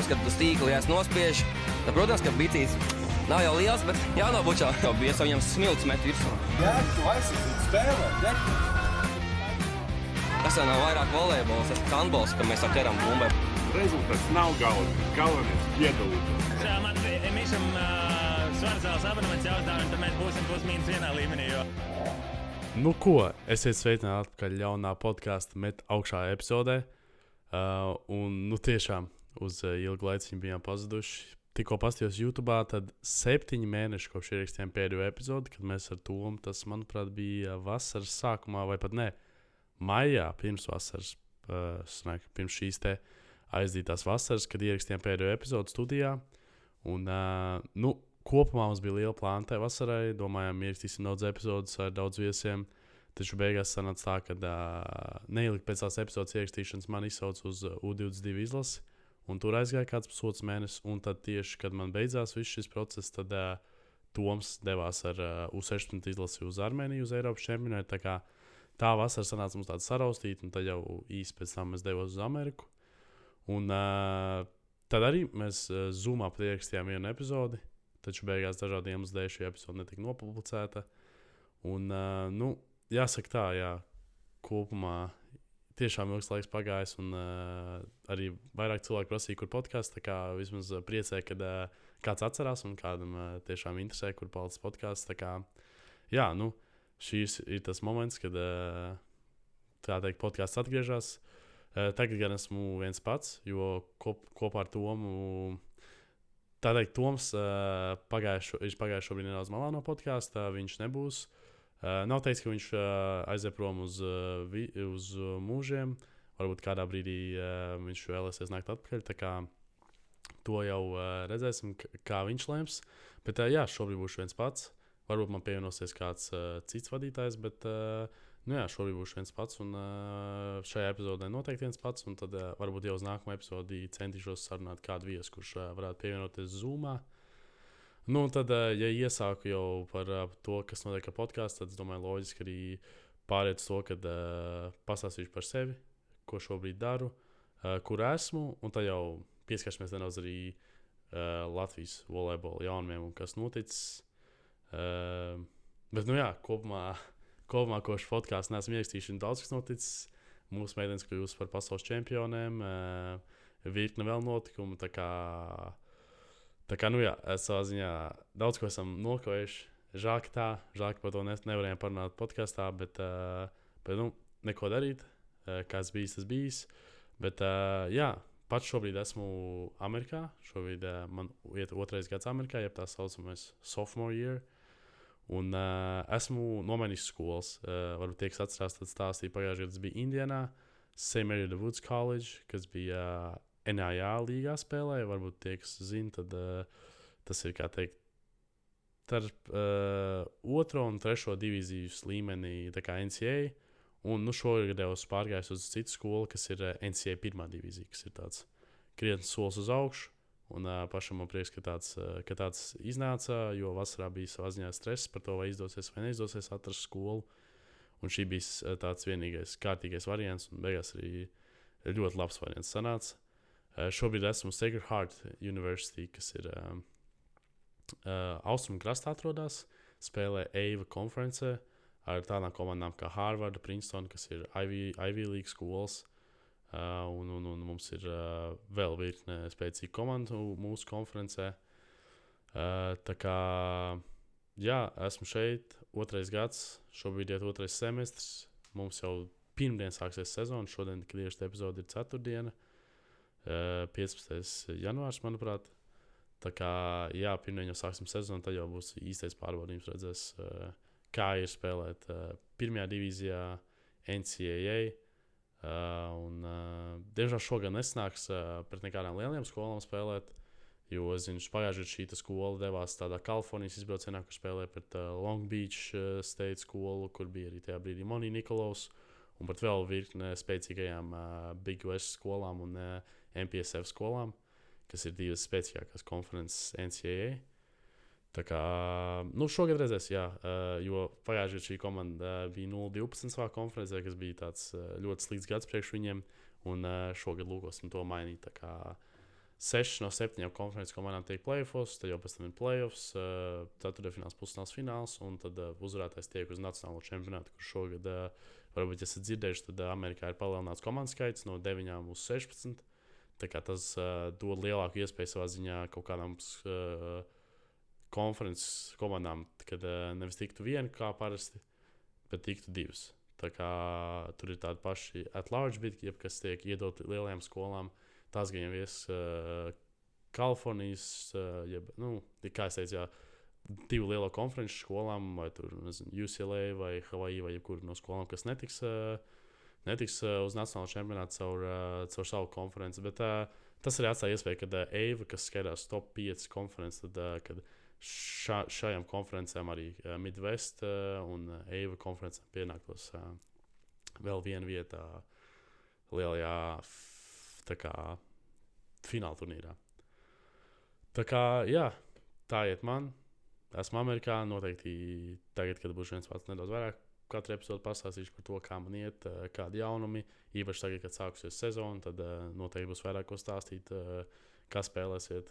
Kad uz tīkla nospiež, tad, protams, ka bicīs nav jau liels, bet jānobučā jau bies, viņam smilts met virsū. Jā, tu aizsardzību spēlē, ne? Tas jau nav vairāk volejbols, tas handbols, ka mēs keram bumbai. Rezultāts nav galvenais piedalīties. Man Mišam Svarzāls abonements jāuzdāvina, tad mēs būsim plus-mīnus vienā līmenī, jo... Nu ko, esiet sveicināti atpakaļ jaunā podkāsta met augšā epizodē. Un tiešām uz ilgu laiku bijām pazuduši. Tikko pastījos YouTube, tad 7 mēneši kopš ierakstījām pēdējo epizodi, kad mēs ar Tomu, tas, manuprāt, bija vasaras sākumā, vai pat ne, maijā, pirms vasaras, pirms šīs te aizdītās vasaras, kad ierakstījām pēdējo epizodu studijā. Un, kopumā mums bija liela plāna tajā vasarai, domājām, ierakstīsim daudz epizodus ar daudz viesiem, taču beigās sanāca tā, ka neilgi pēc tās epizodas ierakstīšanas man izsauca uz U22 izlasi, un tur aizgāja kāds pusotrs mēnesis, un tad tieši, kad man beidzās viss šis process, tad Toms devās ar U16 izlasi uz Armēniju, uz Eiropas čempionātu. Tā vasara sanāca mums tāda saraustīta, un tad jau īsti pēc tam mēs devos uz Ameriku. Un tad arī mēs Zoomā ierakstījām vienu epizodi, taču beigās dažādu iemeslu dēļ šī epizode netika nopublicēta. Un, jāsaka tā, kopumā tiešām ilgs laiks pagājis, un arī vairāk cilvēku prasīja, kur podkāsts. Tā kā vismaz priecē, kad kāds atcerās un kādam tiešām interesē, kur palicis podkāsts. Tā kā, šīs ir tas moments, kad tā teikt podkāsts atgriežas. Tagad gan esmu viens pats, jo kopā ar Tomu, tā teikt, Toms pagājuši šobrīd nedaudz malā no podkāsta, viņš nebūs. Nav teiks, ka viņš aiziet prom uz mūžiem. Varbūt kādā brīdī viņš vēlēsies nākt atpakaļ. Tā kā to jau redzēsim, kā viņš lems. Bet šobrīd būšu viens pats. Varbūt man pievienosies kāds cits vadītājs, bet šobrīd būšu viens pats. Un šajā epizodē noteikti viens pats. Un tad varbūt jau uz nākamo epizodi centīšos sarunāt kādu viesu, kurš varētu pievienoties Zoomā. Nu, tad, ja iesāku jau par to, kas notiek ar podkāstu, tad es domāju, loģiski arī pāriet uz to, kad pastāstīšu par sevi, ko šobrīd daru, kur esmu, un tad jau pieskarsimies nedaudz arī Latvijas volejbola jaunumiem un kas noticis. Bet, kopumā kopš podkāstu neesmu ierakstījis, daudz kas noticis. Mūsu meitenes kļūst par pasaules čempioniem, virkne vēl notikumu, tā kā savā ziņā daudz ko esam nokojuši. Žēl, ka par to nevarējām parunāt podkāstā, bet neko darīt. Kāds bijis, tas bijis. Bet, pats šobrīd esmu Amerikā. Šobrīd man iet 2. gads Amerikā, jeb tā saucamais sophomore year. Un esmu nomainījis skolas. Varbūt tie, kas atcerās, tad stāstīja pagājušajā gadā, tas bija Indianā, St. Mary the Woods College, kas bija NAIA līgā spēlēja. Varbūt tie, kas zina, tad tas ir, kā teikt, starp 2. un 3. divīzijas līmenī, tā kā NCAA. Un šogad jau pārgājis uz citu skolu, kas ir NCAA 1. divīzija, kas ir tāds krietnes solis uz augšu. Un pašam man prieks, ka tāds iznāca, jo vasarā bija savā ziņā stress par to, vai izdosies vai neizdosies atrast skolu. Un šī bija tāds vienīgais kārtīgais variants, un beigās arī ļoti labs variants sanāca. Šobrīd esmu Sacred Heart University, kas ir austrumu krastā atrodas, spēlē EIVA konferencē ar tādām komandām kā Harvard, Princeton, kas ir Ivy League skolas. Un mums ir vēl virkne spēcīgu komandu mūsu konferencē. Tā kā, esmu šeit 2. gads, šobrīd iet 2. semestrs. Mums jau pirmdien sāksies sezona, šodien, kad ierakstu epizodi, ir 4. 15. janvārs, manuprāt. Tā kā, pirmdien jau sāksim sezonu, tad jau būs īstais pārbaudījums, redzēs, kā ir spēlēt 1. divīzijā NCAA. Diemžēl šogad nesnāks pret nekādām lielām skolām spēlēt, jo, es zinu, pagājušajā šī skola devās tādā Kalifornijas izbraucienā, kur spēlēja pret Long Beach State skolu, kur bija arī tajā brīdī Monī Nikolaus, un pat vēl virkne spēcīgajām Big West skolām un MPSF skolām, kas ir divas spēcīgākās konferences NCAA. Tā kā, šogad redzēs, jo pagājušajā šī komanda bija 0-12 savā konferencē, kas bija tāds ļoti slikts gads priekš viņiem, Un šogad lūkosim to mainīt. Tā kā 6 no 7 konferences komandām tiek playoffs, tad jau pēc tam ir playoffs, ceturtdaļfināls, pusfināls, fināls, un tad uzvarētājs tiek uz nacionālo čempionātu, kur šogad, varbūt, ja esat dzirdējuši, tad Amerikā ir palielināts komandu skaits no 9 uz 16. Tā kā tas dod lielāku iespēju savā ziņā kaut kādām konferences komandām, kad nevis tiktu viena kā parasti, bet tiktu divas. Tā kā tur ir tādi paši at-large bidi, kas tiek iedoti lielajām skolām. Tās gan jau ies Kalifornijas, kā es teicu, jā, 2 lielo konferenču skolām, vai tur, nezinu, UCLA vai Hawaii vai jebkuru no skolām, kas netiks uz nacionālo čempionātu caur savu konferenci. Bet tas arī atstāja iespēju, ka EIVA, kas skaidrs top 5 konferences, tad, kad šajām konferencēm arī Midwest un EIVA konferencēm pienāktos vēl viena vieta lielajā fināla turnīrā. Tā kā, jā, tā iet man. Esmu Amerikā, noteikti tagad, kad būšu viens pats nedaudz vairāk, katru epizodu pastāstīšu par to, kā man iet, kādi jaunumi. Īpaši tagad, kad sākusies sezona, tad noteikti būs vairāk ko stāstīt, kā spēlēsiet,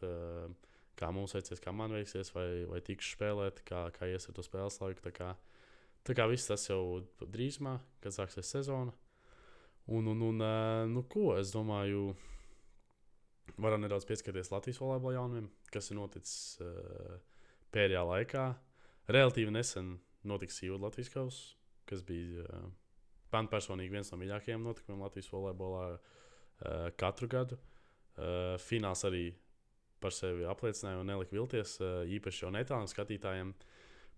kā mums veiksies, kā man veiksies, vai tikšu spēlēt, kā ies ar to spēles laiku. Tā kā viss tas jau drīzumā, kad sāksies sezona. Ko, es domāju, varam nedaudz pieskarties Latvijas volejbola jaunumiem, kas ir noticis pēdējā laikā. Relatīvi nesen notika Sīvada Latvijas kausa, kas bija man personīgi viens no mīļākajiem notikumiem Latvijas volejbolā katru gadu. Fināls arī par sevi apliecināja un nelika vilties, īpaši jau netāliem skatītājiem.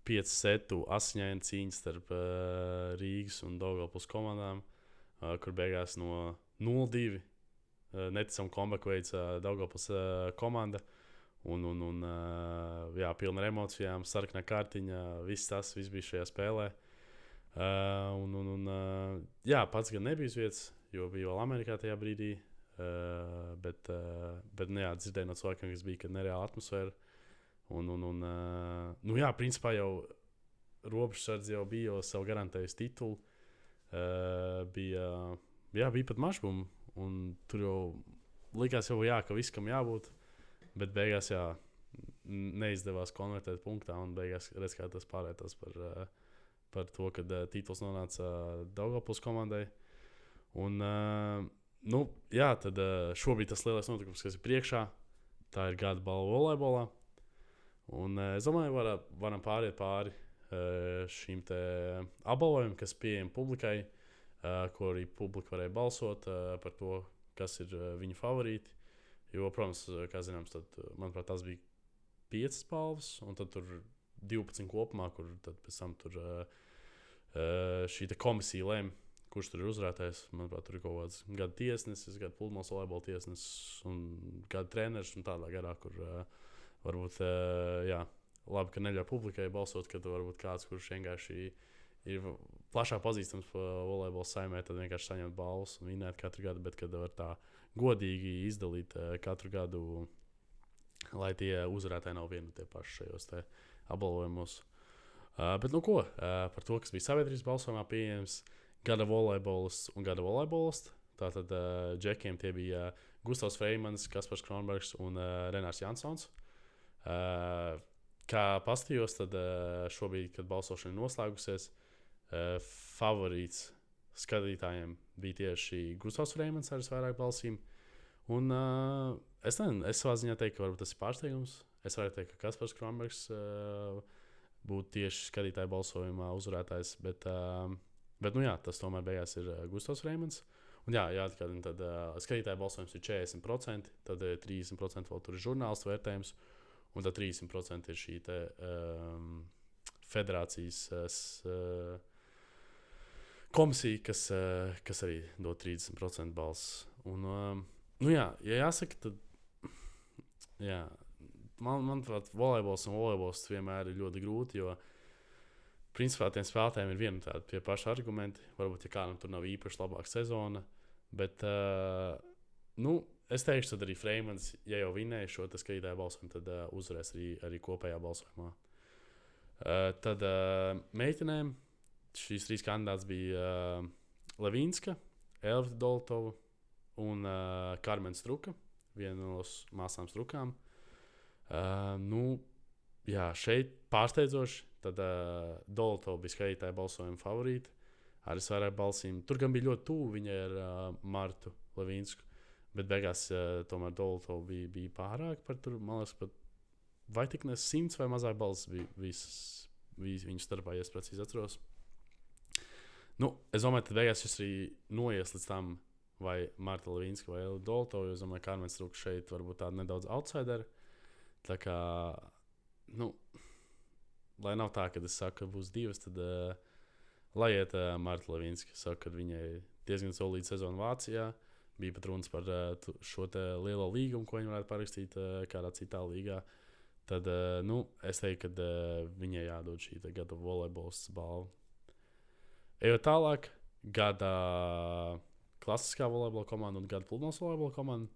5 setu asiņaina cīņas starp Rīgas un Daugavpils komandām, kur beigās no 0-2 neticam comeback veica Daugavpils komanda. Jā, pilna ar emocijām, sarkanā kārtiņa, viss bija šajā spēlē. Jā, pats gan nebija uz vietas, jo biju vēl Amerikā tajā brīdī. Bet jā, dzirdēju no cilvēkiem, kas bija, kad nereāla atmosfēra. Jā, principā jau robežsardze jau bija jau savu garantējusi titulu. Bija pat mašbumi, un tur jau likās jau, jā, ka viss, kam jābūt. Bet beigās, jā, neizdevās konvertēt punktā, un beigās redz, kā tas pārētās par to, kad tituls nonāca Daugavpils komandai. Jā, tad šobrīd tas lielais notikums, kas ir priekšā, tā ir gada balva volejbolā. Un es domāju, varam pāriet pāri šīm te apbalvojumiem, kas pieejami publikai, ko arī publika varēja balsot par to, kas ir viņu favorīti. Jo, protams, kā zināms, tad, manuprāt, tās bija 5 balvas, un tad tur 12 kopumā, kur tad pēc tam tur šī komisija lēma, kurš tur ir uzvarētājs. Manuprāt, tur ir kaut kāds gada tiesnesis, gada pludmales volejbola tiesnesis un gada treneris un tādā garā, kur varbūt, jā, labi, ka neļauj publikai balsot, kad varbūt kāds, kurš vienkārši ir plašāk pazīstams volejbola saimē, tad vienkārši saņemt balvas un vinēt katru gadu, bet kad var tā godīgi izdalīt katru gadu, lai tie uzvarētāji nav vieni tie paši šajos te apbalvojumos. Bet ko, par to, kas bija sabiedrības balsojumā pieejams, gada volejbolists un gada volejbolists. Tātad džekiem tie bija Gustavs Freimans, Kaspars Kronbergs un Renārs Jansons. Kā pastījos, tad šobrīd, kad balsošana noslēgusies, favorīts skatītājiem bija tieši Gustavs Freimans ar vairāk balsīm. Un es savā ziņā teiktu, ka varbūt tas ir pārsteigums. Es varētu teikt, ka Kaspars Kronbergs būtu tieši skatītāju balsojumā uzvarētājs, bet jā, tas tomēr beigās ir Gustavs Freimans. Un jā, atkārtina, tad skatītāju balsojums ir 40%, tad 30% vēl tur ir žurnālistu vērtējums, un tad 30% ir šī te federācijas komisija, kas arī dod 30% balss. Un, jā, ja jāsaka, tad jā, manuprāt, volejbols un volejbols vienmēr ir ļoti grūti, jo principā tiem spēlētājiem ir viena tāda pie paša argumenti. Varbūt, ja kādam tur nav īpaši labāka sezona, bet es teikšu, tad arī Freimans, ja jau vinēja šo skatītāju balsojumu, tad uzvarēs arī kopējā balsojumā. Tad meitenēm šīs 3 kandidāts bija Levīnska, Elvita Doltova un Karmen Struka, viena no māsām Strukām. Jā, šeit pārsteidzoši. Tad Dolto bija skaitītāja balsojuma favorīti. Ar visvairāk balsīm. Tur gan bija ļoti tuvu viņai ar Martu Levīnsku. Bet beigās tomēr Dolto bija pārāk par tur. Man liekas, pat vai tik ne 100 vai mazāk balss bija viņu starpā, ja es precīzi atceros. Es domāju, ka beigās šis arī noies līdz tam, vai Marta Levīnska vai Dolto, jo es domāju, ka Karmen Struka šeit varbūt tāda nedaudz outsideri. Tā kā, lai nav tā, kad es saku, ka būs divas, tad lai iet Marta Levīnska. Saku, ka viņai diezgan solīta sezona Vācijā. Bija pat runas par šo te lielo līgumu, ko viņi varētu parakstīt kādā citā līgā. Tad, es teiktu, ka viņai jādod šī gada volejbols balva. Ejot tālāk, gada klasiskā volejbola komanda un gada pludmales volejbola komanda.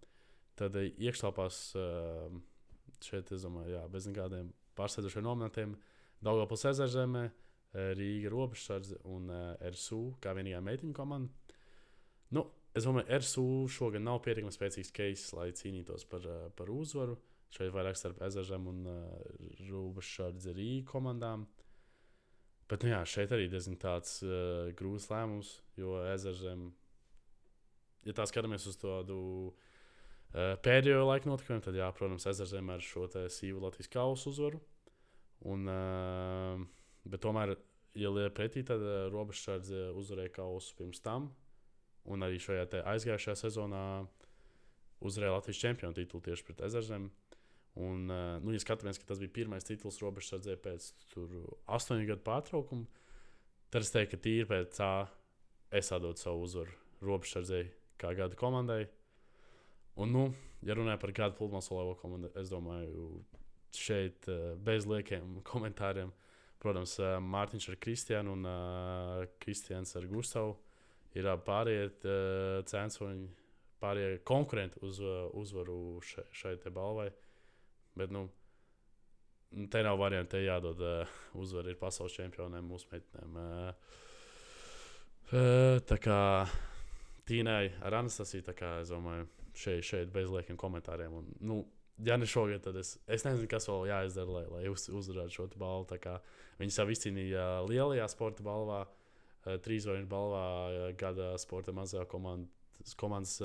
Tad iekštelpās šeit, es domāju, bez nekādiem pārsteidzošiem nominantiem. Daugavpils Ezerzeme, Rīga Robežsardze un RSU kā vienīgā meitiņu komanda. Es domāju, RSU šogad nav pietiekami spēcīgs case, lai cīnītos par uzvaru. Šeit vairāk starp Ezerzeme un Robežsardze Rīga komandām. Bet, šeit arī diezgan tāds grūts lēmums, jo Ezerzeme, ja tā skatāmies uz tādu pēdējo laiku notikumiem, tad, protams, Ezerzeme ar šo te sīvu Latvijas kausu uzvaru. Bet tomēr, ja liek pretī, tad Robežsardze uzvarēja kausu pirms tam. Un arī šajā te aizgājušajā sezonā uzvarēja Latvijas čempionu titulu tieši pret Ezerzemi. Un, ja skatāmies, ka tas bija pirmais tituls Robežsardzē pēc 8 gadu pārtraukuma, tad es teiktu, ka tīri pēc tā es atdodu savu uzvaru Robežsardzē kā gada komandai. Un, ja runāju par gada pludmales volejbola komandu, es domāju, šeit bez liekiem komentāriem, protams, Mārtiņš ar Kristiānu un Kristiāns ar Gustavu ir pārējie censoņi, pārējie konkurenti uz uzvaru šai te balvai. Bet, te nav varianti, te jādod uzvaru ir pasaules čempioniem mūsu meitenēm. Tā kā Tīnai ar Anastasiju, tā kā es domāju, šeit bez liekiem komentāriem. Un, ja ne šogad, tad es nezinu, kas vēl jāizdara, lai uzvarētu šo balvu. Tā kā viņi savu izcīnīja lielajā sporta balvā, trīsvaru balvā, gada sporta mazajā komandas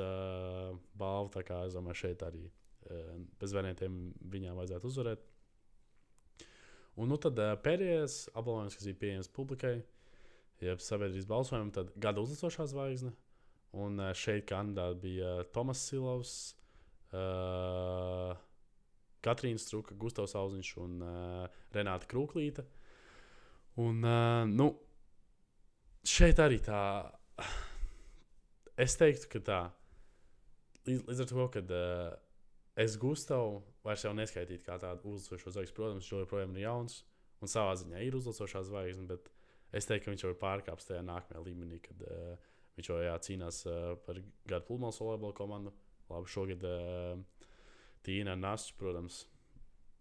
balvu. Tā kā es domāju, šeit arī bez variantiem viņām vajadzētu uzvarēt. Un tad pēdējais apbalvojums, kas bija pieejams publikai, jeb sabiedrības balsojumam, tad gada uzlicošā zvaigzne. Un šeit kandidāti bija Tomas Silovs, Katrīna Struka, Gustavs Auziņš un Renāta Krūklīte. Un, šeit arī tā, es teiktu, ka tā, līdz ar to, kad es Gustavu vairs jau neskaitītu kā tādu uzlicošo zvaigzni. Protams, viņš joprojām ir jauns un savā ziņā ir uzlicošā zvaigzne, bet es teiktu, ka viņš jau ir pārkāpts tajā nākamajā līmenī, kad viņš jau cīnās par gada pludmales volejbola komandu. Labi, šogad Tīna Nasča, protams,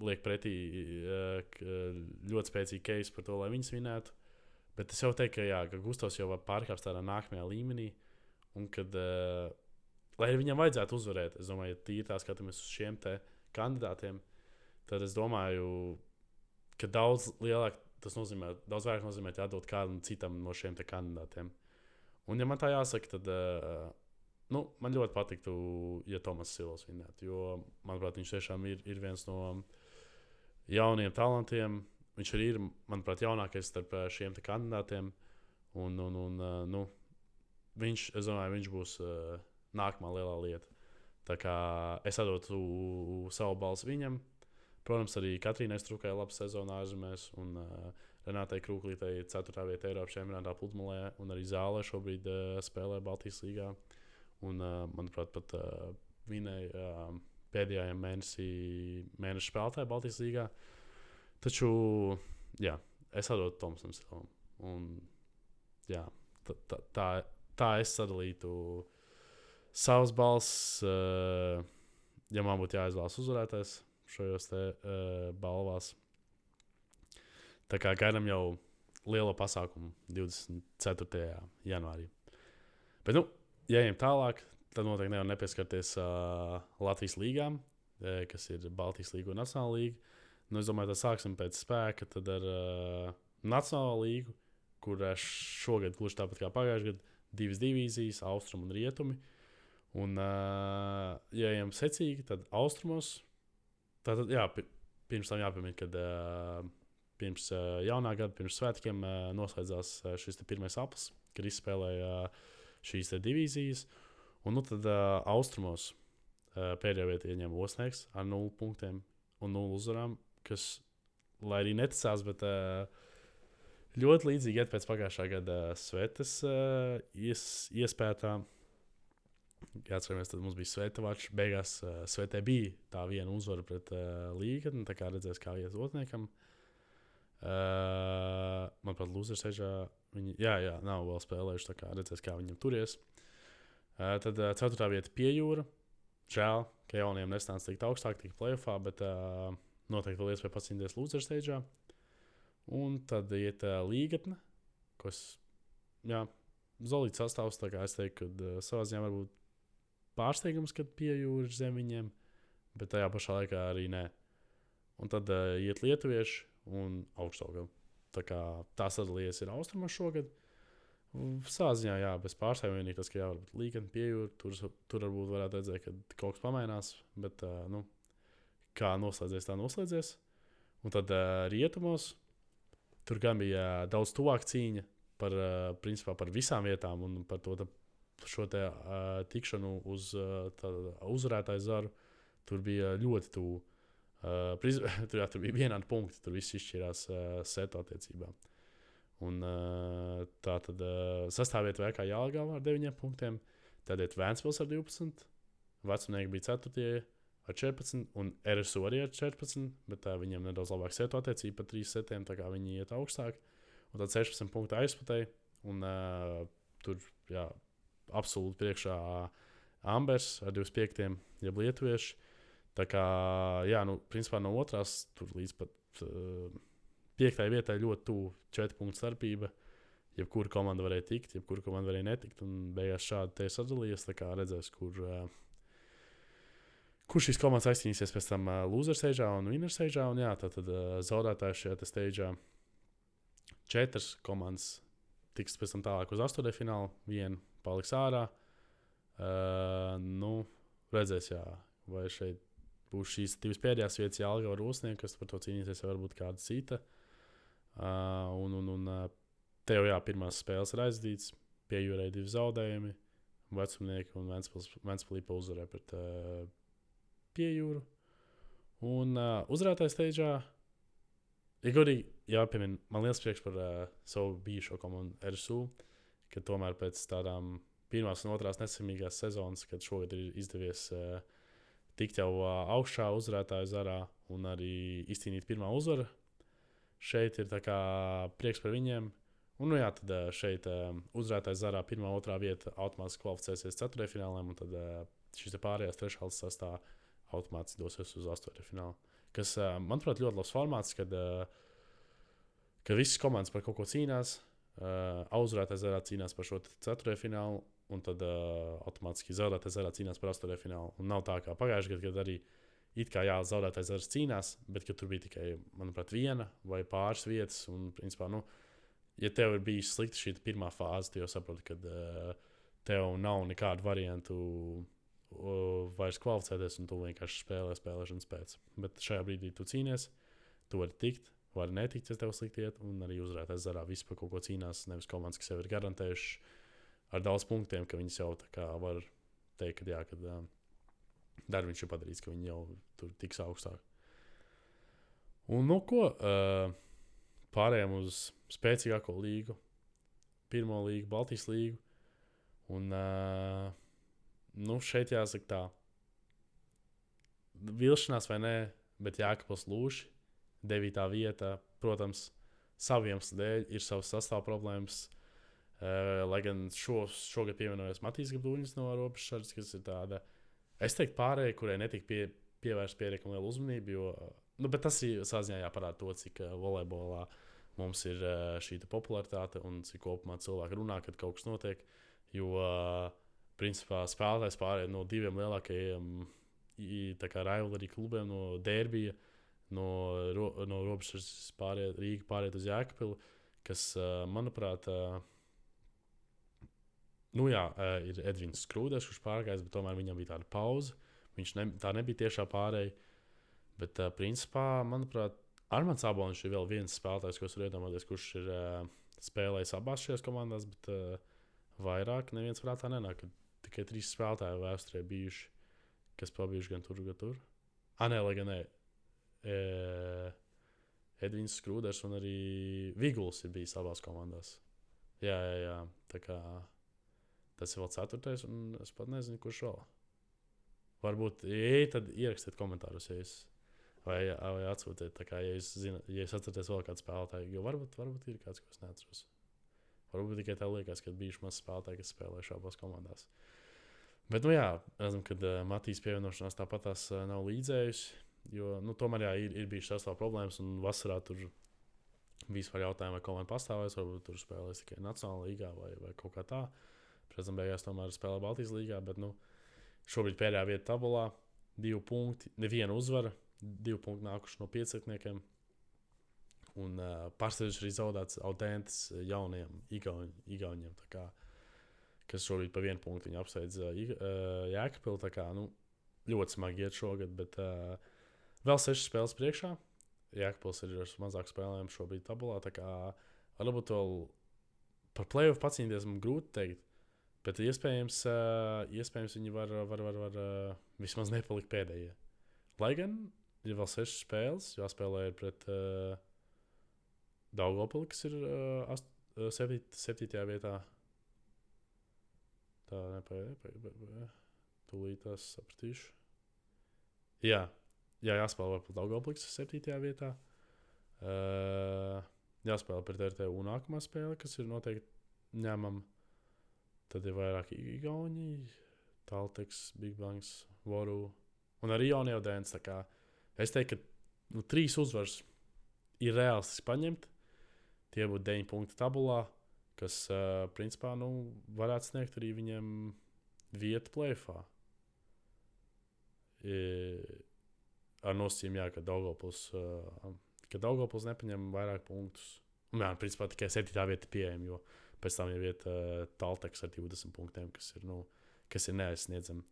liek pretī ļoti spēcīgi case par to, lai viņas vinētu. Bet es jau teiktu, ka Gustavs jau pārkāpts tādā nākamajā līmenī un kad lai viņam vajadzētu uzvarēt, es domāju, ja tīri tā skatāmies uz šiem te kandidātiem, tad es domāju, ka daudz vairāk nozīmē jādod kādam citam no šiem te kandidātiem. Un, ja man tā jāsaka, tad man ļoti patiktu, ja Tomas Silovs vinētu, jo, manuprāt, viņš tiešām ir viens no jauniem talantiem. Viņš arī ir, manuprāt, jaunākais starp šiem te kandidātiem. Un es domāju, viņš būs nākamā lielā lieta. Tā kā es atdotu savu balsi viņam. Protams, arī Katrīnai Strukai laba sezona ārzemēs un Renātai Krūklītei 4. vieta Eiropas čempionātā pludmalē un arī Zālē šobrīd spēlē Baltijas līgā. Un, manuprāt, pat vinēja pēdējā mēneša spēlētāja Baltijas līgā. Taču, es atdotu Tomasam Silovam. Un, tā es sadalītu savas balss, ja man būtu jāizvēlas uzvarētājs šajos te balvās. Tā kā gaidām jau lielo pasākumu 24. janvārī. Bet, ja ejam tālāk, tad noteikti nevar nepieskarties Latvijas līgām, kas ir Baltijas līga un Nacionāla līga. Nu, es domāju, tad sāksim pēc spēka tad ar Nacionālo līgu, kur šogad, gluži tāpat kā pagājušajā gadā, 2 divīzijas, austrumi un rietumi. Un, ja ejam secīgi, tad austrumos, tad, jā, pirms tam jāpiemina, kad pirms jaunā gada, pirms svētkiem noslēdzās šis pirmais aplis, kad izspēlēja šīs divīzijas. Un nu tad austrumos pēdējā vietā ieņem Osnieks ar 0 punktiem un 0 uzvarām, kas, lai arī neticās, bet ļoti līdzīgi iet pēc pagājušā gada Svetas iespētā. Atceramies, tad mums bija Svetavačs. Beigās Svetē bija tā viena uzvara pret Līgatni, tā kā redzēs, kā iet Otniekam. Manuprāt, Lūzerseidžā viņi, jā, nav vēl spēlējuši, tā kā redzēs, kā viņam turies. Tad 4. vieta Piejūra. Žēl, ka jauniem nesnāca tikt augstāk, tikt playoffā, bet noteikti vēl iespēja pacīnīties Lūzerseidžā. Un tad iet Līgatne, kas, jā, Zolīts sastāvs, tā kā es teiktu, ka savā ziņā varbūt pārsteigums, kad Piejūra ir zem viņiem, bet tajā pašā laikā arī nē. Un tad iet lietuvieši un Augstdaugava. Tā kā tā sadalījies ir austrumos šogad. Savā ziņā, jā, bez pārsteiguma vienīgi tas, ka jā, varbūt Līgatne, Piejūra, tur varbūt varētu redzēt, ka kaut kas pamainās, bet, nu, kā noslēdzies, tā noslēdzies. Un tad rietumos, tur gan bija daudz tuvāk cīņa principā par visām vietām un par šo te tikšanu uz uzvarētāju zaru. Tur bija ļoti tuvu. Tur bija vienādi punkti, tur viss izšķirās setu attiecībā. Un tā tad sastāviet VK Jelgava ar 9 punktiem, tad iet Vēnspils ar 12, Vecumnieki bija 4. ar 14 un RSU arī ar 14, bet viņiem nedaudz labāk setu attiecība par 3 setiem, tā kā viņi iet augstāk. Un tad 16 punktu aizpatēji, un tur, jā, absolūti priekšā Ambers ar 25, jeb lietuvieši. Tā kā, jā, nu, principā no otrās, tur līdz pat 5. vietai ļoti tuvu 4 punktu starpība. Jebkura komanda varēja tikt, jebkura komanda varēja netikt, un beigās šādi te sadalījies, tā kā redzēs, kur šīs komandas aizcīnīsies pēc tam Loserseidžā un Winnerseidžā, un jā, tad zaudētāji šajā te steidžā 4 komandas tiks pēc tam tālāk uz 8. finālu, 1 paliks ārā. Nu, redzēs, jā, vai šeit būs šīs 2 pēdējās vietas Jelgava ar Osnieku, kas par to cīnīsies, vai varbūt kāda cita. Un te jau, jā, pirmās spēles ir aizdīts, Piejūrai 2 zaudējumi, Vecumnieki un Ventspilī pa uzvarē pret Piejūru. Un uzvarētājs steidžā, ja godīgi, jāpiemina, man liels prieks par savu bijušo komandu RSU, ka tomēr pēc tādām pirmās un otrās nesamīgās sezonas, kad šogad ir izdevies tikt jau augšā uzvarētāju zarā un arī izcīnīt pirmā uzvara. Šeit ir tā kā prieks par viņiem. Un, nu jā, tad šeit uzvarētāju zarā 1. un 2. vieta automātiski kvalificēsies 4. finālēm, un tad šis pārējās 3. sastāvā automātiski dosies uz 8. finālu. Kas, manuprāt, ļoti labs formāts, kad visas komandas par kaut ko cīnās. Uzvarētājs zarā cīnās par šo 4. finālu, un tad automātiski zaudētājs zarā cīnās par 8. finālu. Un nav tā kā pagājušajā gadā, kad arī it kā jā, zaudētājs zarā cīnās, bet tur bija tikai, manuprāt, 1 vai pāris vietas. Un, principā, nu, ja tev ir bijis slikta šī pirmā fāze, tu jau saproti, ka tev nav nekādu variantu vairs kvalificēties, un tu vienkārši spēlēšanas pēc. Bet šajā brīdī tu cīnies, tu vari tikt, vari netikt, ja tev slikti iet, un arī uzvarētājs zarā visu par kaut ko cīnās, nevis komandas, kas jau ir garantējuši ar daudz punktiem, ka viņas jau tā kā var teikt, ka jā, kad darbiņš ir padarīts, ka viņi jau tur tiks augstāk. Un nu ko, pārējām uz spēcīgāko līgu, pirmo līgu, Baltijas līgu, un nu šeit jāsaka tā, vilšanās vai nē, bet Jēkabpils Lūši, 9. vieta, protams, saviem dēļ ir savas sastāv problēmas, lai gan šogad pievienojas Matīs Gabdūņas no Robežsardzes, kas ir tāda, es teiktu pārējai, kurai netika pievērst pietiekami lielu uzmanību, jo, nu, bet tas ir saziņā jāparāda to, cik volejbolā mums ir šī popularitāte un cik kopumā cilvēki runā, kad kaut kas notiek, jo principā spēlētājs pārējai no 2 lielākajiem tā kā rivalry klubiem, no Derbija, no robežas Rīga pārējai uz Jēkabpili, kas, manuprāt, ir Edvins Skrūders, kurš pārgājis, bet tomēr viņam bija tāda pauze. Tā nebija tiešā pārēja. Bet, principā, manuprāt, Armands Abonis ir vēl viens spēlētājs, ko es varu iedomāties, kurš ir spēlējis abās šajās komandās, bet vairāk neviens varētu tā nenāk. Tikai 3 spēlētāji vēsturē bijuši, kas pabijuši gan tur, gan tur. Lai gan ne. Edvins Skrūders un arī Viguls ir bijis abās komandās. Jā. Tā kā tas ir vēl 4. un es pat nezinu, kurš vēl. Varbūt, tad ierakstiet komentārus, ja jūs vai atsūtiet, tā kā, ja jūs atceraties vēl kādu spēlētāju, jo varbūt ir kāds, ko es neatceros. Varbūt tikai tā liekas, ka bijuši maz spēlētāji, kas spēlē šāpās komandās. Bet, redzam, kad Matīs pievienošanās tāpat tās nav līdzējusi, jo, tomēr, ir bijušas sastāv problēmas, un vasarā tur vispār jautājumi, vai komanda pastāvēs, varbūt tur spēlēs tikai Nacionālā līgā vai kaut kā tā. Pēc tam beigās tomēr spēlē Baltijas līgā, bet, šobrīd pēdējā vieta tabulā, 2 punkti, neviena uzvara, 2 punkti nākuši no 5. Un pārsteidzoši arī zaudēts Audentes jaunajiem Igauņiem, kas šobrīd pa 1 punktu viņu apsteidz Jēkabpili. Tā kā, ļoti smagi iet šogad, bet vēl 6 spēles priekšā. Jēkabpils ir ar mazāk spēlēm šobrīd tabulā, tā kā varbūt vēl par play-off pacīnīties man grūti teikt. Bet iespējams viņi var vismaz nepalikt pēdējie. Lai gan ir vēl 6 spēles, jāspēlē pret Daugavpili, kas ir 7. vietā. Tā nepagaid. Tūlīt tās sapratīšu. Jā, jāspēlē pret Daugavpili, kas ir 7. vietā. Jāspēlē pret RTU nākamā spēle, kas ir noteikti ņemama. Tad ir vairāk Igauņi, Talteks, Big Banks, Voru un arī jaunie Audentes. Es teiktu, ka 3 uzvaras ir reālistiski paņemt. Tie būtu 9 punkti tabulā, kas, principā, varētu sniegt arī viņiem vietu play-offā. Ar nosacījumu, ka Daugavpils nepaņem vairāk punktus. Un, principā, tikai 7. vieta pieejama, jo pēc tam jau iet Talteks ar 20 punktiem, kas ir neaizsniedzami.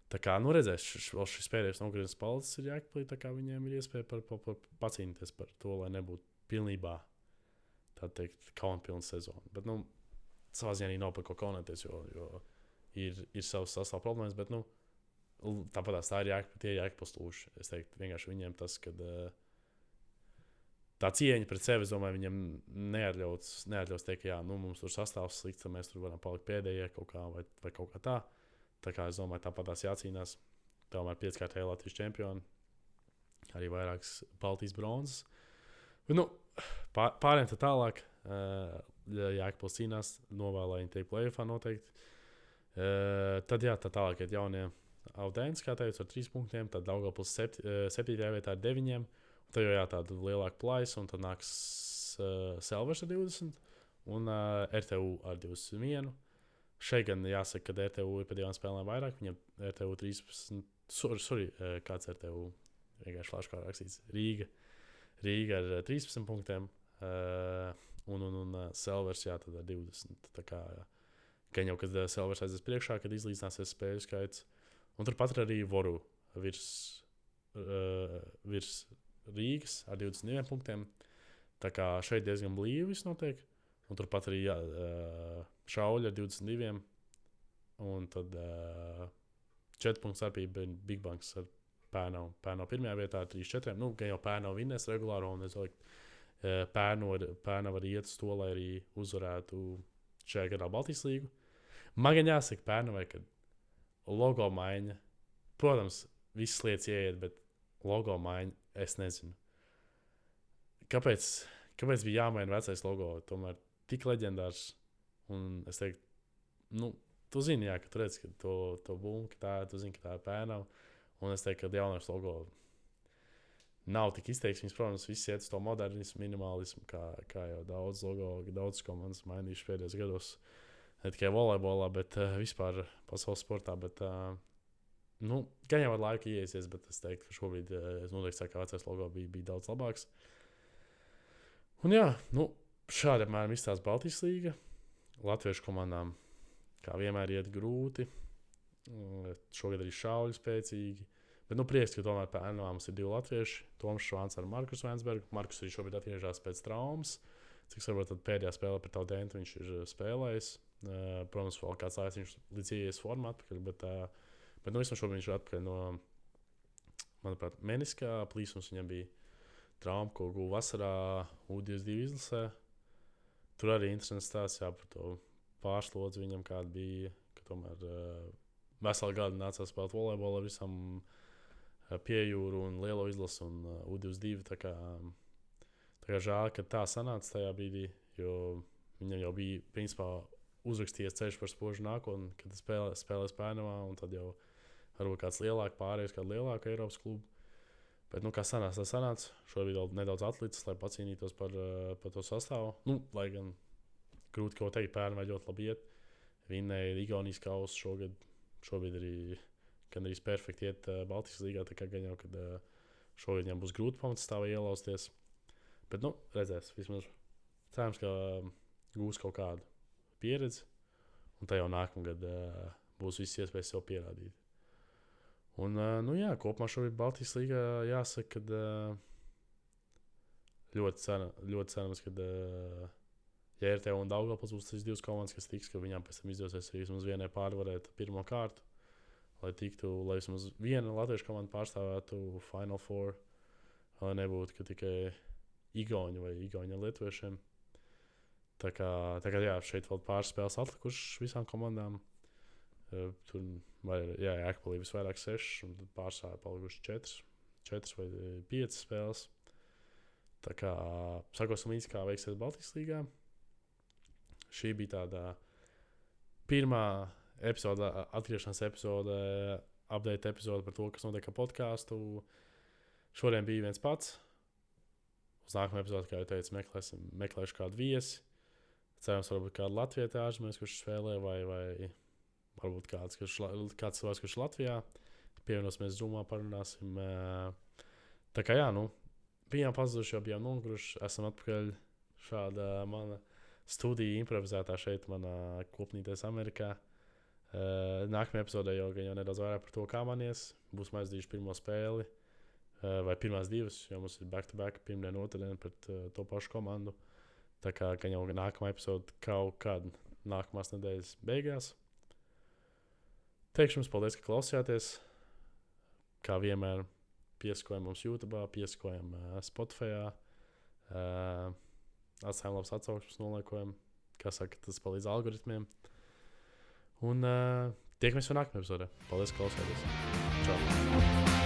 Tā kā, redzēs, šis pēdējais nogrieznis palicis ir Jēkabpilī, tā kā viņiem ir iespēja pacīnīties par to, lai nebūtu pilnībā, tā teikt, kaunpilna sezona. Bet, savā ziņā arī nav par ko kaunēties, jo ir savas sastāv problēmas, bet, tāpat tā ir Jēkabpils lūši. Es teiktu, vienkārši viņiem tas, kad tā cieņa pret sevi, es domāju, viņam neatļaus teikt, ka mums tur sastāvs slikts, mēs tur varam palikt pēdējie kaut kā vai kaut kā tā. Tā kā es domāju, tāpat tās jācīnās. Tomēr 5-kārtēji Latvijas čempioni, arī vairākas Baltijas bronzas. Bet, pārējiem tad tālāk, Jēkabpils cīnās, novēl, lai viņi tiek play-offā noteikti. Tad tālāk iet jaunie Audentes, kā teicu, ar 3 punktiem, tad Daugavpils 7. vietā ar 9. Tad jau tāda lielāka plaisa, un tad nāks Selvers ar 20 un RTU ar 21. Šeit gan jāsaka, ka RTU ir pēc 2 spēlēm vairāk. Viņam RTU 13, kāds RTU vienkārši flashkār rakstīts. Rīga ar 13 punktiem un Selvers tad ar 20. Tā kā gan jau, kad Selvers aizies priekšā, kad izlīdzināsies spēļu skaits. Un turpat arī Voru virs Rīgas ar 22 punktiem. Tā kā šeit diezgan blīvi viss notiek. Un turpat arī Šauļi ar 22. Un tad 4 punktu starpība Big Banks ar Pērnavu. Pērnavu 1. vietā ar 3-4. Gan jau Pērnavu vinnēs regulāro, un es domāju, Pērnavu arī iet uz to, lai arī uzvarētu šajā gadā Baltijas līgu. Man gan jāsaka Pērnavai, ka logo maiņa, protams, visas lietas ieiet, bet logo maiņa, es nezinu. Kāpēc bija jāmaina vecais logo? Tomēr tik leģendārs. Un es teiktu, tu zini, ka tu redz, ka to būmu, tu zini, ka tā ir Pērnava. Un es teiktu, ka jaunais logo nav tik izteikts. Viņas, protams, viss iet uz to modernismu, minimalismu, kā jau daudz logo, daudz komandas mainījuši pēdējos gados. Ne tikai volejbolā, bet vispār pasaules sportā. Bet, gan jau ar laiku ieiesies, bet es teiktu, ka šobrīd es noteikti saku, ka vecais logo bija daudz labāks. Un jā, šādi apmēram izstāsta Baltijas līga. Latviešu komandām, kā vienmēr, iet grūti. Šogad arī šauļi spēcīgi. Bet prieks, ka tomēr pērnā mums ir 2 latvieši. Toms Švāns ar Markus Vensbergu. Markus arī šobrīd atgriežas pēc traumas. Cik varbūt tad pēdējā spēlē pret Audentu viņš ir spēlējis. Protams, vēl kāds laiks viņš līdz ieies formā atpakaļ, bet vismaz šobrīd viņš ir atpakaļ no, manuprāt, meniskā plīsums. Viņam bija trauma, ko guva vasarā U22 izlasē. Tur arī interesants stāsts par to pārslodzi viņam, kāda bija, ka tomēr veselu gadu nācās spēlēt volejbolu ar visam Piejūru un Lielo izlasu un U22. Tā kā žēl, ka tā sanāca tajā brīdī, jo viņam jau bija, principā, uzrakstījies ceļš par spožu nākotni, kad spēlēs Pērnavā, un tad jau varbūt kāds lielāks pārējais, kādu lielāku Eiropas klubu. Bet, kā sanāca, tā sanāca. Šobrīd vēl nedaudz atlicis, lai pacīnītos par to sastāvu. Lai gan grūti ko teikt, Pērnavā ļoti labi iet. Vinnēja Igaunijas kausu šogad. Šobrīd arī gan arī perfekti iet Baltijas līgā, tā kā gan jau, kad šogad viņam būs grūti pamatstāvā ielausties. Bet, redzēs, vismaz cerams, ka gūs kaut kādu pieredzi, un tā jau nākamgad būs visas iespējas sev pierādīt. Un, kopumā šobrīd Baltijas līgā jāsaka, ka ļoti cerams, ka JRT un Daugavpils būs tas 2 komandas, kas tiks, ka viņām pēc tam izdosies arī vismaz vienai pārvarēt pirmo kārtu, lai vismaz viena latviešu komanda pārstāvētu Final Four, lai nebūtu, ka tikai Igauņi vai Igauņi ar lietuviešiem. Tā kā jā, šeit vēl pāris spēles atlikušas visām komandām. Tur Jēkabpilī visvairāk 6, un tad pārsvarā palikušas 4 vai 5 spēles. Tā kā sakosim līdzi, kā veiksies Baltijas līgā. Šī bija tāda pirmā epizode, atgriešanās epizode, update epizode par to, kas notiek ar podcastu. Šodien bija viens pats. Uz nākamā epizode, kā jau teicu, meklēšu kādu viesi. Cerams, varbūt kādu latvieti ārzemēs, kurš spēlē, vai varbūt kāds cilvēks, kurš Latvijā. Pievienosimies Zoomā, parunāsim. Tā kā jā, bijām pazuduši, jau bijām noguruši. Esam atpakaļ. Šāda mana studija improvizētā šeit, manā kopnītēs Amerikā. Nākamajā epizodē jau nedaudz vairāk par to, kā man ies. Būs aizdījuši pirmo spēli, vai pirmās 2, jo mums ir back-to-back pirmdien, otrdien pret to pašu komandu. Tā kā jau nākamā epizode kaut kad nākamās nedēļas beigās. Teikšu jums paldies, ka klausījāties. Kā vienmēr piesakojam mums YouTube, piesakojam Spotify. Atstājam labas atsauksmes, noliekojam. Kā saka, tas palīdz algoritmiem. Un tiekamies vēl nākamajā epizodē. Paldies, ka klausījāties. Čau!